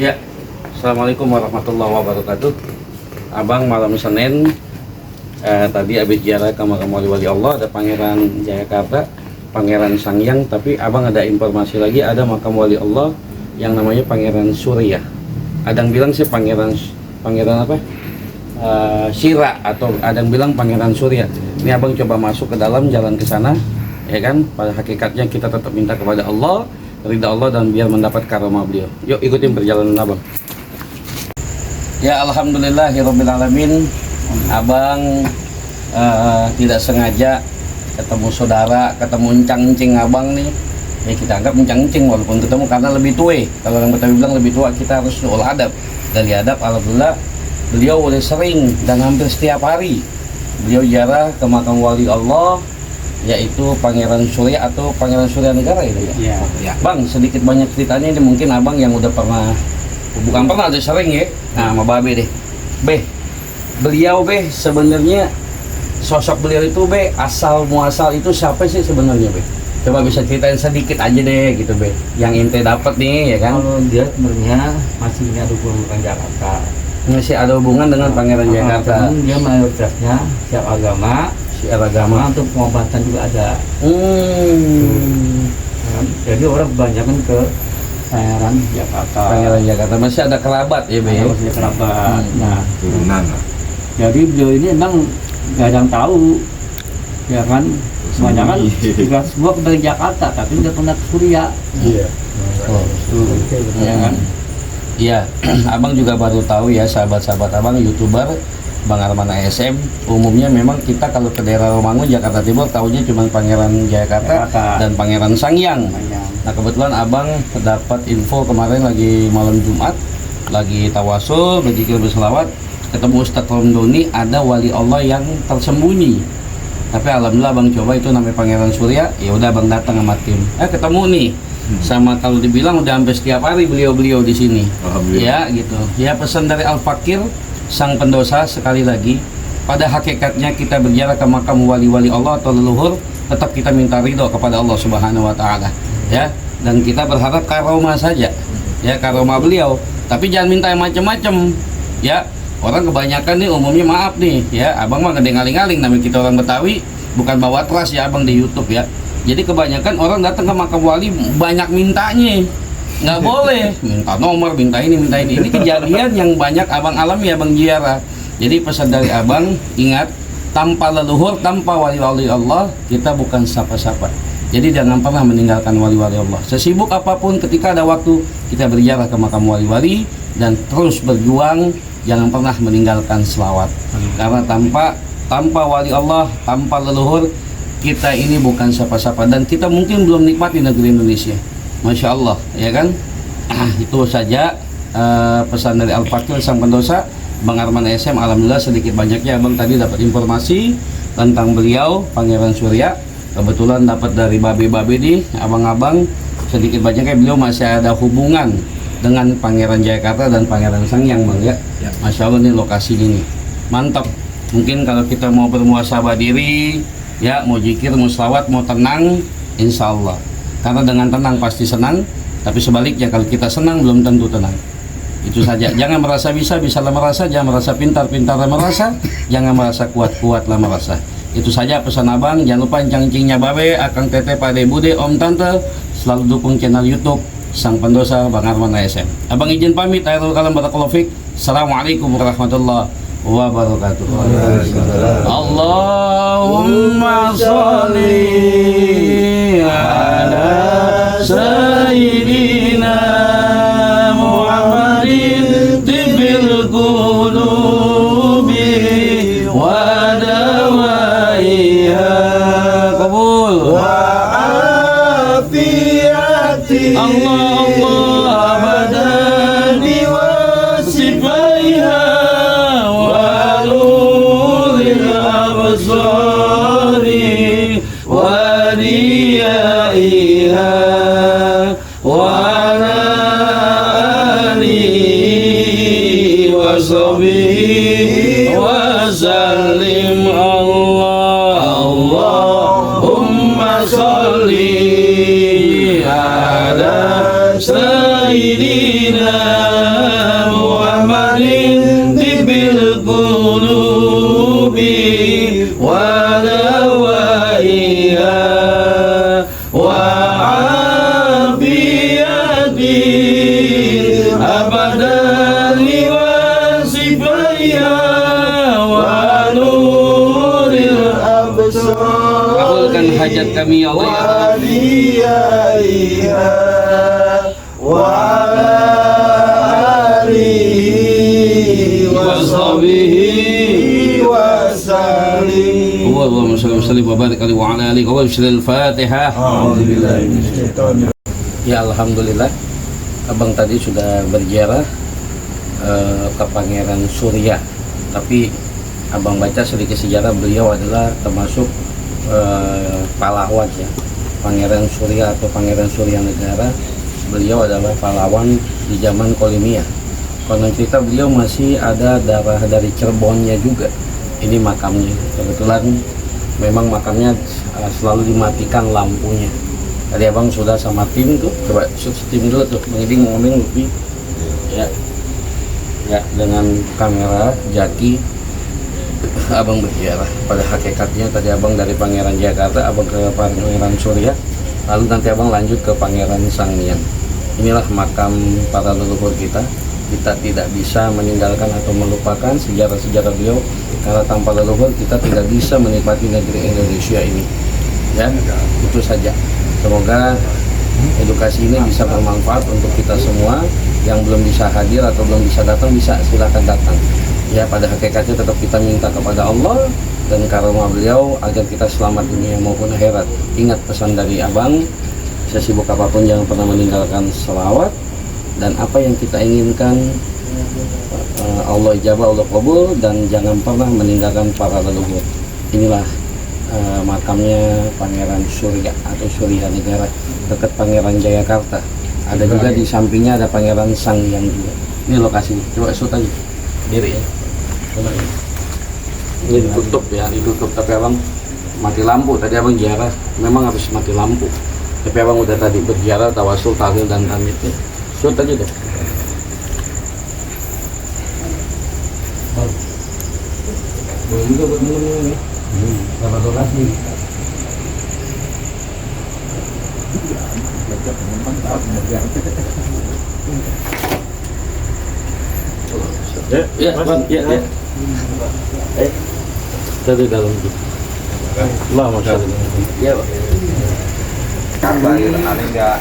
Ya, Assalamualaikum warahmatullahi wabarakatuh. Abang malam Senin tadi habis ziarah ke makam wali-wali Allah, ada Pangeran Jayakarta, Pangeran Sangyang. Tapi abang ada informasi lagi, ada makam wali Allah yang namanya Pangeran Surya. Ada yang bilang sih Pangeran apa? Syira, atau ada yang bilang Pangeran Surya. Ini abang coba masuk ke dalam, jalan ke sana, ya kan? Pada hakikatnya kita tetap minta kepada Allah, ridha Allah, dan biar mendapat karomah beliau. Yuk ikutin perjalanan abang. Ya, alhamdulillahirobbilalamin. Abang tidak sengaja ketemu saudara, ketemu encang-encing abang nih. Ya kita anggap encang-encing walaupun ketemu, karena lebih tua. Kalau orang Betawi bilang lebih tua, kita harus ul adab. Dari adab, alhamdulillah beliau boleh sering dan hampir setiap hari beliau ziarah ke makam wali Allah, yaitu Pangeran Surya atau Pangeran Surya Negara itu ya. Ya. Bang, sedikit banyak ceritanya ini mungkin abang yang udah pernah, bukan pernah, ada sering ya. Nah, sama Babe deh. Beliau sebenarnya sosok beliau itu asal muasal itu siapa sih sebenarnya Coba bisa ceritain sedikit aja deh gitu yang ente dapat nih ya kan. Kalau dia sebenarnya masih punya hubungan dengan Jakarta. Masih ada hubungan dengan Pangeran Jakarta. Dia mayoritasnya siap agama untuk pengobatan juga ada. Jadi orang kebanyakan ke Pangeran Jakarta. Masih ada kerabat ya Masih ada kerabat. Nah, turunan lah. jadi beliau ini emang nggak ada yang tahu, ya kan? Semuanya kan juga semua dari Jakarta, tapi nggak pernah ke Surya. Iya. Ya kan? Iya, abang juga baru tahu ya, sahabat-sahabat abang YouTuber Bang Arman ASM. Umumnya memang kita kalau ke daerah Romangun, Jakarta Timur, tahunya cuma Pangeran Jayakarta dan Pangeran Sangyang. Nah kebetulan abang dapat info kemarin lagi malam Jumat, lagi tawasul, berzikir, berselawat, ketemu Ustadz Romdoni, ada wali Allah yang tersembunyi. Tapi alhamdulillah abang coba, itu namanya Pangeran Surya. Ya udah abang datang sama tim, ketemu nih sama, kalau dibilang udah hampir setiap hari beliau di sini. Ya gitu. Ya pesan dari Al Fakir sang pendosa, sekali lagi, pada hakikatnya kita berziarah ke makam wali-wali Allah atau leluhur, tetap kita minta ridho kepada Allah Subhanahu wa taala. Ya, dan kita berharap karomah saja. Ya, karomah beliau. Tapi jangan minta yang macam-macam. Ya, orang kebanyakan nih umumnya, maaf nih ya, abang mah gede ngaling-ngaling, namanya kita orang Betawi, bukan bawa trust ya abang di YouTube ya. Jadi kebanyakan orang datang ke makam wali banyak mintanya. Nggak boleh minta nomor, minta ini. Ini kejadian yang banyak abang alami, abang ziarah. Jadi pesan dari abang, ingat, tanpa leluhur, tanpa wali-wali Allah, kita bukan siapa-siapa. Jadi jangan pernah meninggalkan wali-wali Allah. Sesibuk apapun, ketika ada waktu, kita berziarah ke makam wali-wali dan terus berjuang. Jangan pernah meninggalkan selawat. Karena tanpa wali Allah, tanpa leluhur, kita ini bukan siapa-siapa, dan kita mungkin belum nikmati negeri Indonesia. Masya Allah, ya kan? Itu saja pesan dari Al Fakir sang pendosa, Bang Arman SM. Alhamdulillah sedikit banyaknya abang tadi dapat informasi tentang beliau, Pangeran Surya. Kebetulan dapat dari babe-babe nih, abang-abang, sedikit banyaknya beliau masih ada hubungan dengan Pangeran Jayakarta dan Pangeran Sangyang, bang ya. Masya Allah nih lokasi ini mantap. Mungkin kalau kita mau bermuasabah diri, ya mau zikir, mau selawat, mau tenang, insya Allah. Karena dengan tenang pasti senang, tapi sebaliknya kalau kita senang belum tentu tenang. Itu saja. Jangan merasa bisalah merasa. Jangan merasa pintar-pintarlah merasa. Jangan merasa kuatlah merasa. Itu saja pesan abang. Jangan lupa encang-encingnya Babe, Akang Tete, Pade, Bude, Om Tante, selalu dukung channel YouTube sang pendosa Bang Arman ASM. Abang izin pamit. Akhirul kalam, barakallahu fiik. Assalamualaikum warahmatullahi wabarakatuh. Allahumma sholli ala sayyidina Muhammadin tibbil qulubi wa dawaiha qabul wa afiyati Allah badani wa sifaiha وريائها وعلى آله وصحبه وسلم. اللهم صل على سيدنا ونوائها وعافيتي أبدا لواسفيها ونور الأبصار. Kabulkan hajat kami ya Allah. وأوليائها وعلى آله وصحبه وسلم. اللهم صل وسلم وبارك عليه وعلى آله وسلم. Al-Fatihah. Ya, alhamdulillah, abang tadi sudah berziarah ke Pangeran Surya. Tapi abang baca sedikit sejarah, beliau adalah termasuk pahlawan ya, Pangeran Surya atau Pangeran Surya Negara. Beliau adalah pahlawan di zaman kolonial. Konon cerita beliau masih ada darah dari Cirebonnya juga. Ini makamnya. Kebetulan memang makamnya selalu dimatikan lampunya. Tadi abang sudah sama tim tuh, coba tim dulu tuh, mengiring ngomong lebih ya, ya dengan kamera jaki. Abang berziarah. Pada hakikatnya tadi abang dari Pangeran Jakarta, abang ke Pangeran Surya, lalu nanti abang lanjut ke Pangeran Sanghyang. Inilah makam para leluhur kita. Kita tidak bisa meninggalkan atau melupakan sejarah-sejarah beliau, karena tanpa leluhur kita tidak bisa menikmati negeri Indonesia ini. Ya, itu saja. Semoga edukasi ini bisa bermanfaat untuk kita semua. Yang belum bisa hadir atau belum bisa datang, bisa silakan datang. Ya, pada hakikatnya tetap kita minta kepada Allah dan karomah beliau agar kita selamat dunia maupun akhirat. Ingat pesan dari abang, sesibuk apapun jangan pernah meninggalkan selawat, dan apa yang kita inginkan Allah ijabah, Allah kabul, dan jangan pernah meninggalkan para leluhur. Inilah makamnya Pangeran Surya atau Surya Negara dekat Pangeran Jayakarta. Ada juga di sampingnya ada Pangeran Sanghyang juga. Ini lokasinya. Coba shoot aja. Diri ya. Ini ditutup ya, ditutup, tapi abang mati lampu. Tadi abang ziarah memang harus mati lampu. Tapi abang udah tadi berziarah, tawasul, tahlil dan tamitnya. Shoot aja deh. Boleh juga buat minum ini. Sama donasi. Ya, Bang, ya. Dari dalam itu. Allah, masya Allah. Ya, Pak. Tambah gitu, ada enggak?